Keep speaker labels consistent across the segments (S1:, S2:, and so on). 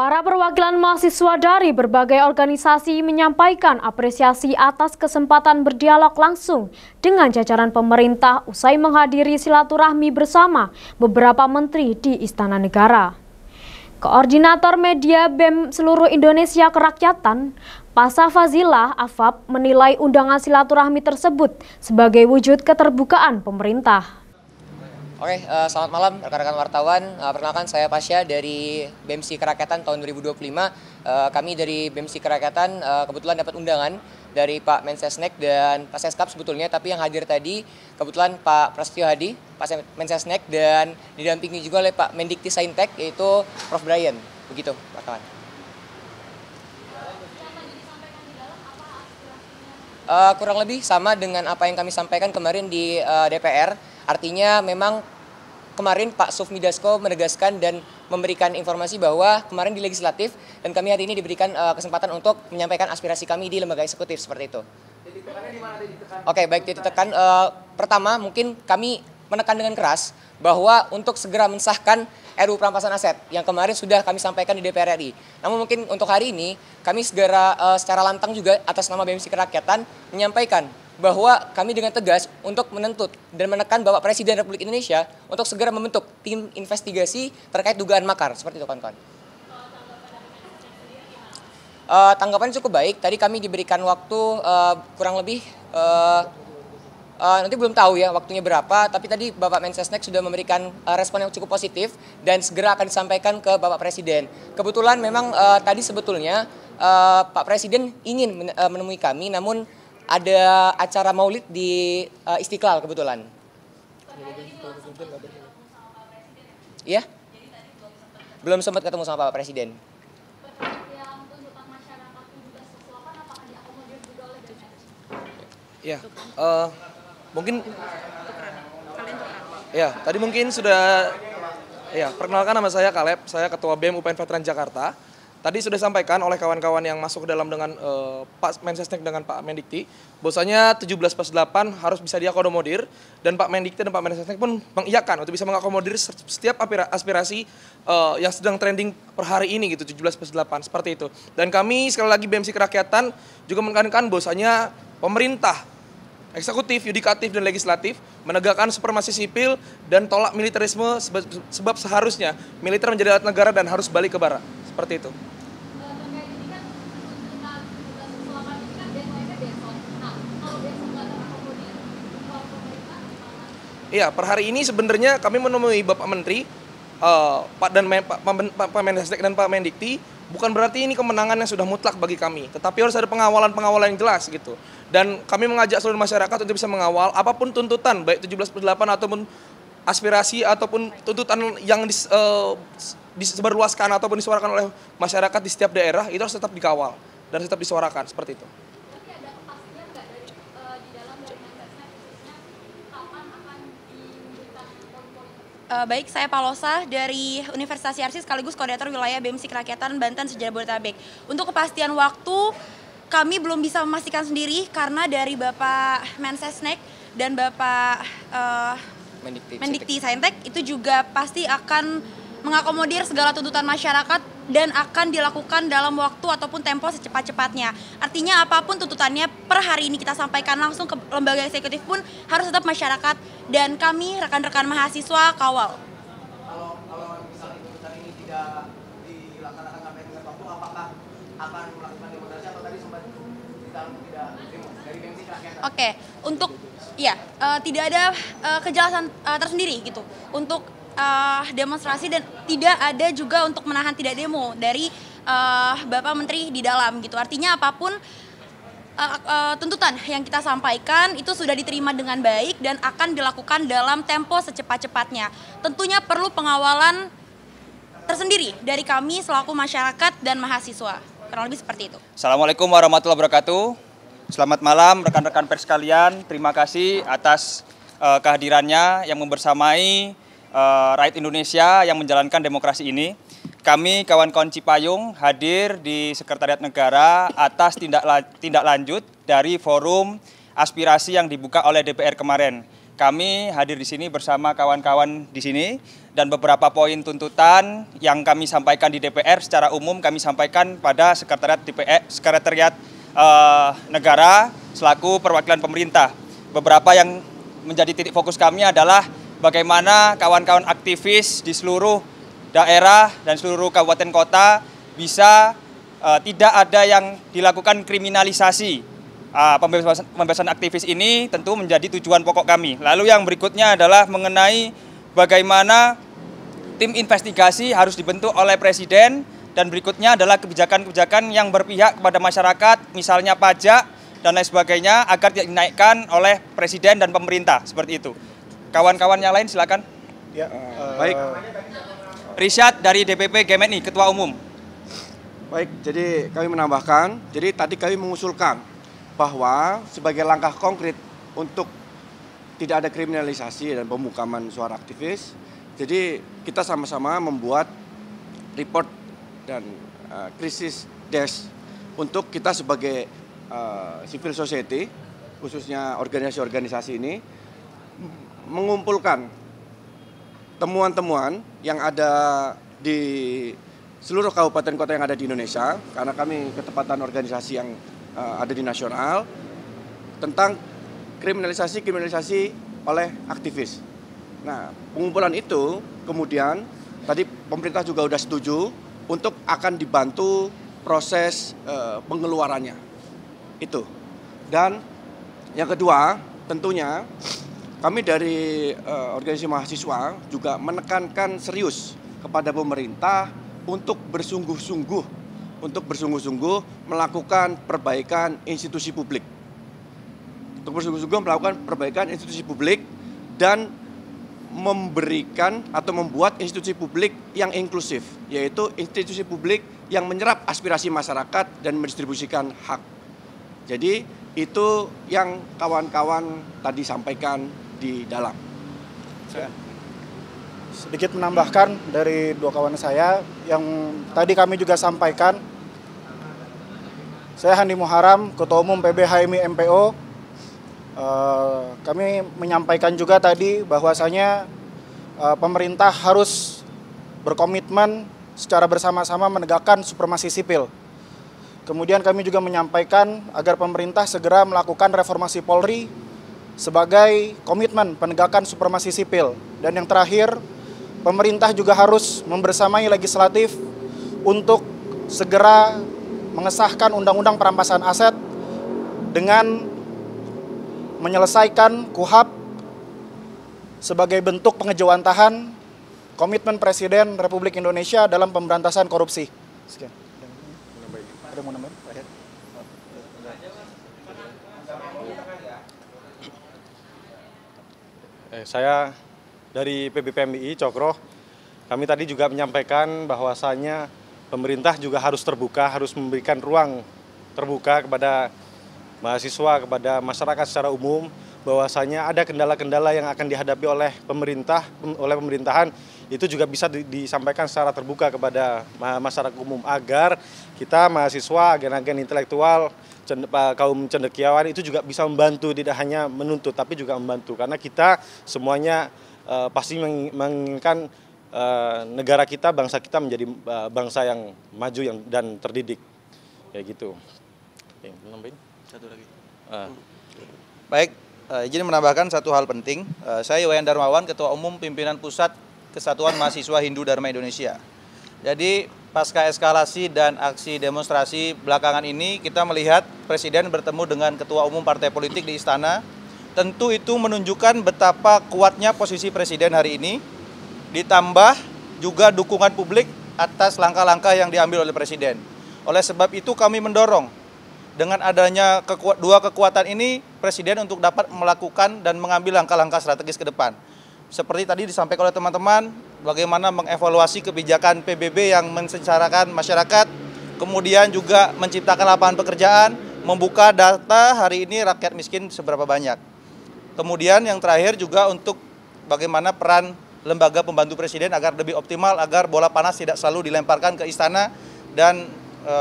S1: Para perwakilan mahasiswa dari berbagai organisasi menyampaikan apresiasi atas kesempatan berdialog langsung dengan jajaran pemerintah usai menghadiri silaturahmi bersama beberapa menteri di Istana Negara. Koordinator Media BEM Seluruh Indonesia Kerakyatan, Pasa Fazila Afab, menilai undangan silaturahmi tersebut sebagai wujud keterbukaan pemerintah.
S2: Oke, selamat malam rekan-rekan wartawan. Perkenalkan saya Pasya dari BEMSI Kerakyatan tahun 2025. Kami dari BEMSI Kerakyatan kebetulan dapat undangan dari Pak Mensesnek dan Pak Seskap sebetulnya, tapi yang hadir tadi kebetulan Pak Prasetyo Hadi, Pak Mensesnek, dan didampingi juga oleh Pak Mendikti Saintek yaitu Prof. Brian. Begitu, wartawan. Kurang lebih sama dengan apa yang kami sampaikan kemarin di DPR. Artinya memang kemarin Pak Sufmi Dasko menegaskan dan memberikan informasi bahwa kemarin di legislatif dan kami hari ini diberikan kesempatan untuk menyampaikan aspirasi kami di lembaga eksekutif seperti itu. Titik tekannya di mana? Oke, baik, titik tekan. Pertama mungkin kami menekan dengan keras bahwa untuk segera mensahkan RUU Perampasan Aset yang kemarin sudah kami sampaikan di DPR RI. Namun mungkin untuk hari ini kami segera secara lantang juga atas nama BEMSI Kerakyatan menyampaikan bahwa kami dengan tegas untuk menuntut dan menekan Bapak Presiden Republik Indonesia untuk segera membentuk tim investigasi terkait dugaan makar. Seperti itu, kawan-kawan. Tanggapannya cukup baik. Tadi kami diberikan waktu kurang lebih, nanti belum tahu ya waktunya berapa, tapi tadi Bapak Mensesnek sudah memberikan respon yang cukup positif dan segera akan disampaikan ke Bapak Presiden. Kebetulan memang tadi sebetulnya Pak Presiden ingin menemui kami, namun ada acara maulid di Istiqlal kebetulan. Iya? Belum sempat ketemu sama Bapak Presiden.
S3: Ya, mungkin ya tadi mungkin sudah ya perkenalkan, nama saya Kaleb, saya Ketua BEM UPN Veteran Jakarta. Tadi sudah disampaikan oleh kawan-kawan yang masuk ke dalam dengan Pak Mensesnek dengan Pak Mendikti, bahwasanya 17+8 harus bisa diakomodir, dan Pak Mendikti dan Pak Mensesnek pun mengiyakan untuk bisa mengakomodir setiap aspirasi yang sedang trending per hari ini gitu, 17+8 seperti itu. Dan kami sekali lagi BEMSI Kerakyatan juga menekankan bahwasanya pemerintah, eksekutif, yudikatif, dan legislatif menegakkan supremasi sipil dan tolak militerisme sebab seharusnya militer menjadi alat negara dan harus balik ke barat. Seperti itu. Iya, per hari ini sebenarnya kami menemui Bapak Menteri, Pak Mensesnek dan Pak Mendikti. Bukan berarti ini kemenangan yang sudah mutlak bagi kami, tetapi harus ada pengawalan yang jelas gitu. Dan kami mengajak seluruh masyarakat untuk bisa mengawal apapun tuntutan, baik 17+8 ataupun aspirasi ataupun tuntutan yang disebarluaskan ataupun disuarakan oleh masyarakat di setiap daerah, itu harus tetap dikawal dan tetap disuarakan seperti itu.
S4: Baik, saya Palosa dari Universitas Yarsi sekaligus koordinator wilayah BEMSI Kerakyatan Banten Sejabodetabek. Untuk kepastian waktu kami belum bisa memastikan sendiri karena dari Bapak Mensesnek dan Bapak Mendikti Saintek itu juga pasti akan mengakomodir segala tuntutan masyarakat dan akan dilakukan dalam waktu ataupun tempo secepat-cepatnya. Artinya apapun tuntutannya per hari ini kita sampaikan langsung ke lembaga eksekutif pun harus tetap masyarakat dan kami rekan-rekan mahasiswa kawal.
S5: Kalau misalnya tuntutan ini tidak dilaksanakan sampai dengan waktu, apakah akan melakukan demonstrasi atau tadi sempat tidak demo dari BEMSI Kerakyatan?
S4: Oke, untuk ya tidak ada kejelasan tersendiri gitu untuk demonstrasi dan tidak ada juga untuk menahan tidak demo dari Bapak Menteri di dalam gitu. Artinya apapun tuntutan yang kita sampaikan itu sudah diterima dengan baik dan akan dilakukan dalam tempo secepat-cepatnya. Tentunya perlu pengawalan tersendiri dari kami selaku masyarakat dan mahasiswa. Kurang lebih seperti itu.
S6: Assalamualaikum warahmatullahi wabarakatuh. Selamat malam rekan-rekan pers sekalian. Terima kasih atas kehadirannya yang membersamai rakyat Indonesia yang menjalankan demokrasi ini. Kami kawan-kawan Cipayung hadir di Sekretariat Negara atas tindak lanjut dari forum aspirasi yang dibuka oleh DPR kemarin. kami hadir di sini bersama kawan-kawan di sini dan beberapa poin tuntutan yang kami sampaikan di DPR secara umum kami sampaikan pada Sekretariat Negara selaku perwakilan pemerintah. Beberapa yang menjadi titik fokus kami adalah bagaimana kawan-kawan aktivis di seluruh daerah dan seluruh kabupaten kota bisa tidak ada yang dilakukan kriminalisasi. Pembebasan aktivis ini tentu menjadi tujuan pokok kami. Lalu yang berikutnya adalah mengenai bagaimana tim investigasi harus dibentuk oleh Presiden dan berikutnya adalah kebijakan-kebijakan yang berpihak kepada masyarakat, misalnya pajak dan lain sebagainya agar tidak dinaikkan oleh Presiden dan pemerintah, seperti itu. Kawan-kawan yang lain silakan.
S7: Ya,
S3: Baik.
S6: Risyad dari DPP GMNI, Ketua Umum.
S7: baik, jadi kami menambahkan, jadi tadi kami mengusulkan bahwa sebagai langkah konkret untuk tidak ada kriminalisasi dan pemukaman suara aktivis, jadi kita sama-sama membuat report dan krisis desk untuk kita sebagai civil society, khususnya organisasi-organisasi ini, mengumpulkan temuan-temuan yang ada di seluruh kabupaten kota yang ada di Indonesia, karena kami ketepatan organisasi yang ada di nasional, tentang kriminalisasi oleh aktivis. Nah, pengumpulan itu kemudian tadi pemerintah juga sudah setuju untuk akan dibantu proses pengeluarannya. Itu. Dan yang kedua, tentunya kami dari organisasi mahasiswa juga menekankan serius kepada pemerintah untuk bersungguh-sungguh melakukan perbaikan institusi publik. Untuk bersungguh-sungguh melakukan perbaikan institusi publik dan memberikan atau membuat institusi publik yang inklusif, yaitu institusi publik yang menyerap aspirasi masyarakat dan mendistribusikan hak. Jadi itu yang kawan-kawan tadi sampaikan di dalam.
S8: Sedikit menambahkan dari dua kawan saya yang tadi kami juga sampaikan. Saya Handi Muharam, Ketua Umum PB HMI MPO. Kami menyampaikan juga tadi bahwasanya pemerintah harus berkomitmen secara bersama-sama menegakkan supremasi sipil. Kemudian kami juga menyampaikan agar pemerintah segera melakukan reformasi Polri sebagai komitmen penegakan supremasi sipil. Dan yang terakhir, pemerintah juga harus membersamai legislatif untuk segera mengesahkan undang-undang perampasan aset dengan menyelesaikan KUHP sebagai bentuk pengejawantahan komitmen Presiden Republik Indonesia dalam pemberantasan korupsi. Sekian. Ada mau nambahin?
S9: Saya dari PBPMI Cokro, kami tadi juga menyampaikan bahwasannya pemerintah juga harus terbuka, harus memberikan ruang terbuka kepada mahasiswa, kepada masyarakat secara umum, bahwasanya ada kendala-kendala yang akan dihadapi oleh pemerintahan, itu juga bisa disampaikan secara terbuka kepada masyarakat umum agar kita mahasiswa, agen-agen intelektual, kaum cendekiawan itu juga bisa membantu, tidak hanya menuntut tapi juga membantu, karena kita semuanya pasti menginginkan negara kita, bangsa kita menjadi bangsa yang maju dan terdidik, kayak gitu. Oke, nambahin satu lagi.
S5: Baik, izin menambahkan satu hal penting. Saya Wayan Darmawan, Ketua Umum Pimpinan Pusat Kesatuan Mahasiswa Hindu Dharma Indonesia. Jadi pasca eskalasi dan aksi demonstrasi belakangan ini, kita melihat Presiden bertemu dengan Ketua Umum Partai Politik di Istana. Tentu itu menunjukkan betapa kuatnya posisi Presiden hari ini, ditambah juga dukungan publik atas langkah-langkah yang diambil oleh Presiden. Oleh sebab itu kami mendorong dengan adanya dua kekuatan ini, Presiden untuk dapat melakukan dan mengambil langkah-langkah strategis ke depan. Seperti tadi disampaikan oleh teman-teman, bagaimana mengevaluasi kebijakan PBB yang mensengsarakan masyarakat, kemudian juga menciptakan lapangan pekerjaan, membuka data hari ini rakyat miskin seberapa banyak. Kemudian yang terakhir juga untuk bagaimana peran lembaga pembantu Presiden agar lebih optimal, agar bola panas tidak selalu dilemparkan ke istana dan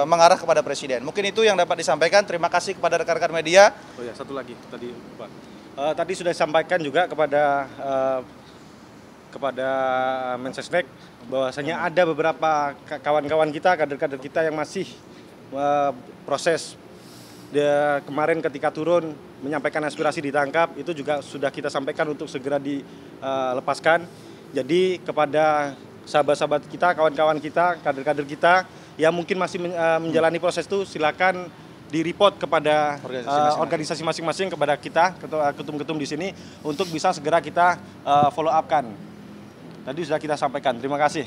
S5: mengarah kepada Presiden. Mungkin itu yang dapat disampaikan. Terima kasih kepada rekan-rekan media.
S9: Oh ya, satu lagi tadi Pak. Tadi sudah disampaikan juga kepada Mensesnek bahwasanya ada beberapa kawan-kawan kita, kader-kader kita yang masih proses. Dia kemarin ketika turun menyampaikan aspirasi ditangkap, itu juga sudah kita sampaikan untuk segera dilepaskan. Jadi kepada sahabat-sahabat kita, kawan-kawan kita, kader-kader kita yang mungkin masih menjalani proses itu, silakan di-report kepada organisasi masing-masing, kepada kita, ketum-ketum di sini, untuk bisa segera kita follow up-kan. Tadi sudah kita sampaikan, terima kasih.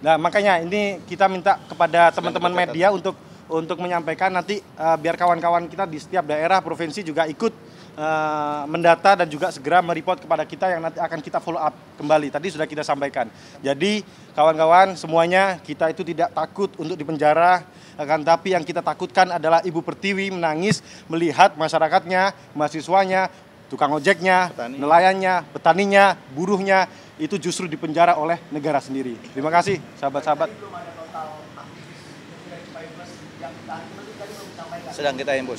S9: Nah, makanya ini kita minta kepada teman-teman media untuk menyampaikan nanti biar kawan-kawan kita di setiap daerah, provinsi juga ikut mendata dan juga segera mereport kepada kita yang nanti akan kita follow up kembali. Tadi sudah kita sampaikan. Jadi kawan-kawan semuanya, kita itu tidak takut untuk dipenjara, tapi yang kita takutkan adalah Ibu Pertiwi menangis melihat masyarakatnya, mahasiswanya, tukang ojeknya, nelayannya, petaninya, buruhnya itu justru dipenjara oleh negara sendiri. Terima kasih sahabat-sahabat.
S5: Sedang kita himpun.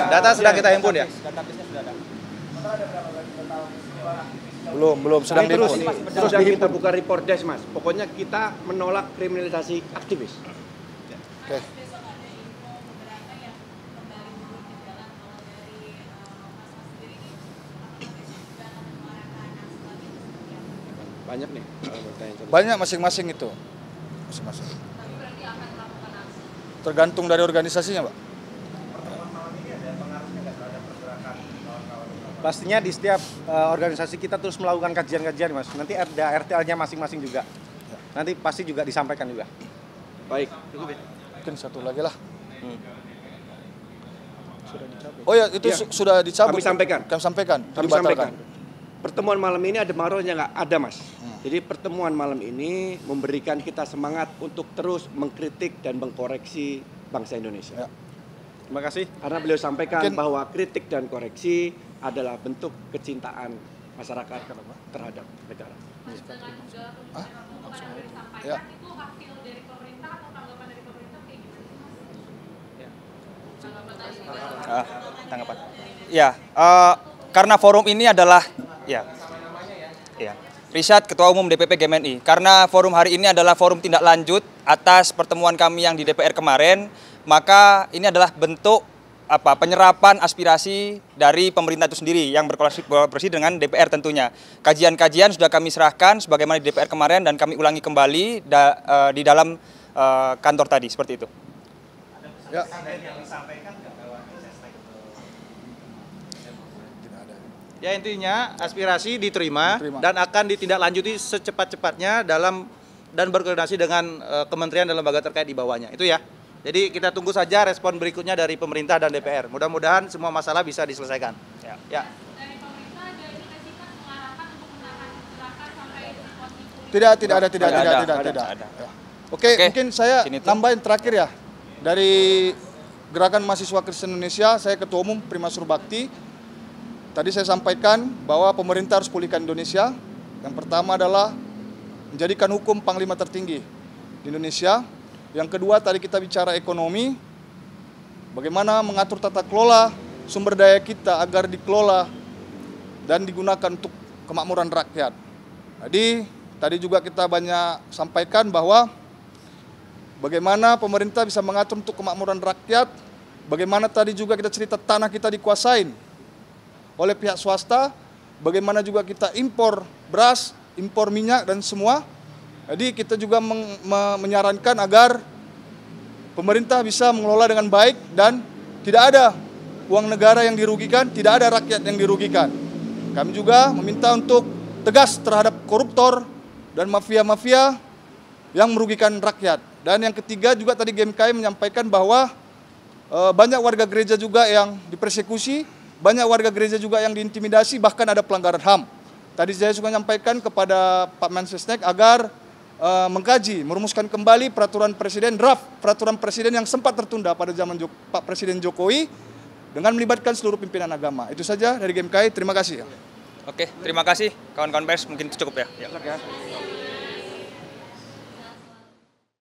S5: Data sedang kita himpun ya.
S7: Belum sedang dihimpun. Terus kita buka report desk, Mas. Pokoknya kita menolak kriminalisasi aktivis.
S5: Oke.
S7: Banyak nih.
S10: Banyak masing-masing itu. Masing-masing. Tergantung dari organisasinya, Pak.
S9: Pastinya di setiap organisasi kita terus melakukan kajian-kajian, Mas. Nanti ada RTL-nya masing-masing juga. Nanti pasti juga disampaikan juga.
S7: Baik.
S10: Mungkin satu lagi lah. Oh ya, itu ya, sudah dicabut. Kami sampaikan.
S7: Pertemuan malam ini ada marohnya nggak? Ada, Mas. Jadi pertemuan malam ini memberikan kita semangat untuk terus mengkritik dan mengkoreksi bangsa Indonesia.
S10: Ya.
S7: Terima kasih. Karena beliau sampaikan bahwa kritik dan koreksi adalah bentuk kecintaan masyarakat terhadap negara.
S10: Ya.
S6: Tanggapan. Ya, karena forum ini adalah Risyad, Ketua Umum DPP GMNI. Karena forum hari ini adalah forum tindak lanjut atas pertemuan kami yang di DPR kemarin, maka ini adalah bentuk penyerapan aspirasi dari pemerintah itu sendiri yang berkolaborasi dengan DPR tentunya. Kajian-kajian sudah kami serahkan sebagaimana di DPR kemarin dan kami ulangi kembali di dalam kantor tadi, seperti itu.
S10: Ya.
S5: Ya, intinya aspirasi diterima dan akan ditindaklanjuti secepat-cepatnya dan berkoordinasi dengan kementerian dan lembaga terkait di bawahnya. Itu ya. Jadi kita tunggu saja respon berikutnya dari pemerintah dan DPR. Mudah-mudahan semua masalah bisa diselesaikan. Ya.
S10: Tidak ada. Oke, mungkin saya nambahin terakhir ya. Dari Gerakan Mahasiswa Kristen Indonesia, saya Ketua Umum Prima Surbakti. Tadi saya sampaikan bahwa pemerintah harus pulihkan Indonesia. Yang pertama adalah menjadikan hukum panglima tertinggi di Indonesia. Yang kedua tadi kita bicara ekonomi, bagaimana mengatur tata kelola sumber daya kita agar dikelola dan digunakan untuk kemakmuran rakyat. Jadi tadi juga kita banyak sampaikan bahwa bagaimana pemerintah bisa mengatur untuk kemakmuran rakyat, bagaimana tadi juga kita cerita tanah kita dikuasain oleh pihak swasta, bagaimana juga kita impor beras, impor minyak dan semua. Jadi kita juga menyarankan agar pemerintah bisa mengelola dengan baik dan tidak ada uang negara yang dirugikan, tidak ada rakyat yang dirugikan. Kami juga meminta untuk tegas terhadap koruptor dan mafia-mafia yang merugikan rakyat. Dan yang ketiga juga tadi GMKI menyampaikan bahwa banyak warga gereja juga yang dipersekusi, banyak warga gereja juga yang diintimidasi, bahkan ada pelanggaran HAM. Tadi saya juga menyampaikan kepada Pak Mensesnek agar mengkaji, merumuskan kembali peraturan presiden, draft peraturan presiden yang sempat tertunda pada zaman Pak Presiden Jokowi dengan melibatkan seluruh pimpinan agama. Itu saja dari GMKI, terima kasih.
S6: Oke, terima kasih kawan-kawan pers, mungkin itu cukup ya.